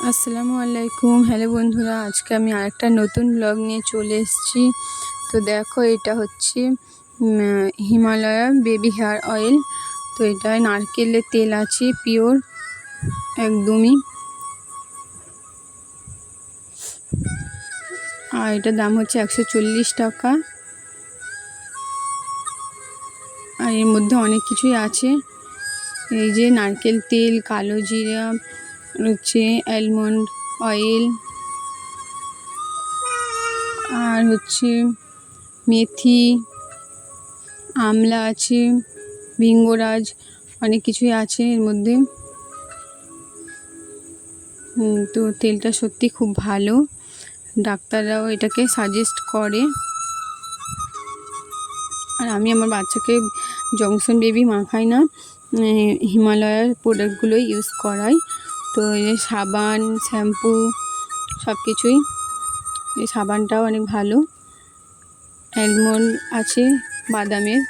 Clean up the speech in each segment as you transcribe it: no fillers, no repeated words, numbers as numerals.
আসসালামু আলাইকুম। হ্যালো বন্ধুরা, আজকে আমি আরেকটা নতুন ব্লগ নিয়ে চলে এসেছি। তো দেখো, এটা হচ্ছে হিমালয়া বেবি হেয়ার অয়েল। তো এটায় নারকেলের তেল আছে, পিওর একদমই। আর এটার দাম হচ্ছে 140 টাকা। আর এর মধ্যে অনেক কিছুই আছে, এই যে নারকেল তেল, কালো জিরা, হচ্ছে অ্যালমন্ড অয়েল, আর হচ্ছে মেথি, আমলা আছে, ভিঙ্গরাজ, অনেক কিছুই আছে এর মধ্যে। তো তেলটা সত্যি খুব ভালো, ডাক্তাররাও এটাকে সাজেস্ট করে। আর আমি আমার বাচ্চাকে জংশন বেবি মাখাই না, হিমালয়ার প্রোডাক্টগুলোই ইউজ করাই। তো এই সাবান, শ্যাম্পু, সব কিছুই। এই সাবানটাও অনেক ভালো, অ্যালমন্ড আছে, বাদামের।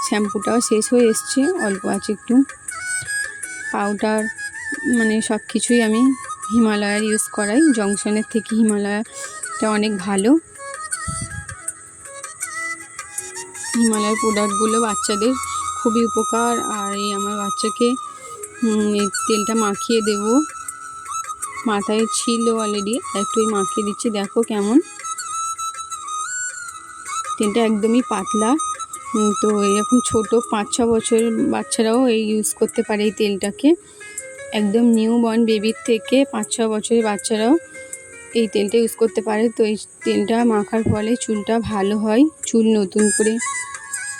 শ্যাম্পুটাও শেষ হয়ে এসছে, অল্প আছে একটু। পাউডার, মানে সব কিছুই আমি হিমালয়ার ইউজ করাই। জংশনের থেকে হিমালয়াটা অনেক ভালো। হিমালয়ার প্রোডাক্টগুলো বাচ্চাদের খুবই উপকার। আর এই আমার বাচ্চাকে এই তেলটা মাখিয়ে দেব। মাথায় ছিল অলরেডি, একটু মাখিয়ে দিচ্ছি, দেখো কেমন। তেলটা একদমই পাতলা। তো এরকম ছোট 5-6 বছরের বাচ্চারাও এই ইউজ করতে পারে এই তেলটাকে। একদম নিউ বর্ন বেবির থেকে 5-6 বছরের বাচ্চারাও এই তেলটা ইউজ করতে পারে। তো এই তেলটা মাখার ফলে চুলটা ভালো হয়, চুল নতুন করে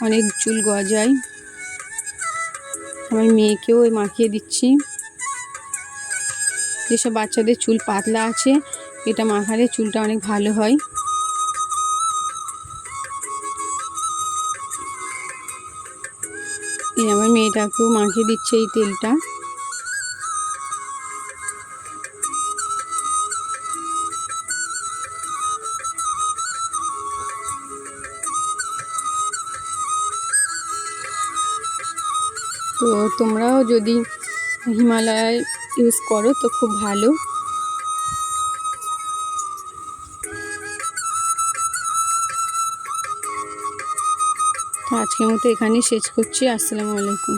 অনেক চুল গজায়। আমার মেয়েকেও মাখিয়ে দিচ্ছি। যেসব বাচ্চাদের চুল পাতলা আছে, এটা মাখালে চুলটা অনেক ভালো হয়। আমার মেয়েটাকেও মাখিয়ে দিচ্ছে এই তেলটা। তো তোমরাও যদি হিমালয়া ইউজ করো তো খুব ভালো। তো আজকের মতো এখানেই শেষ করছি। আসসালামু আলাইকুম।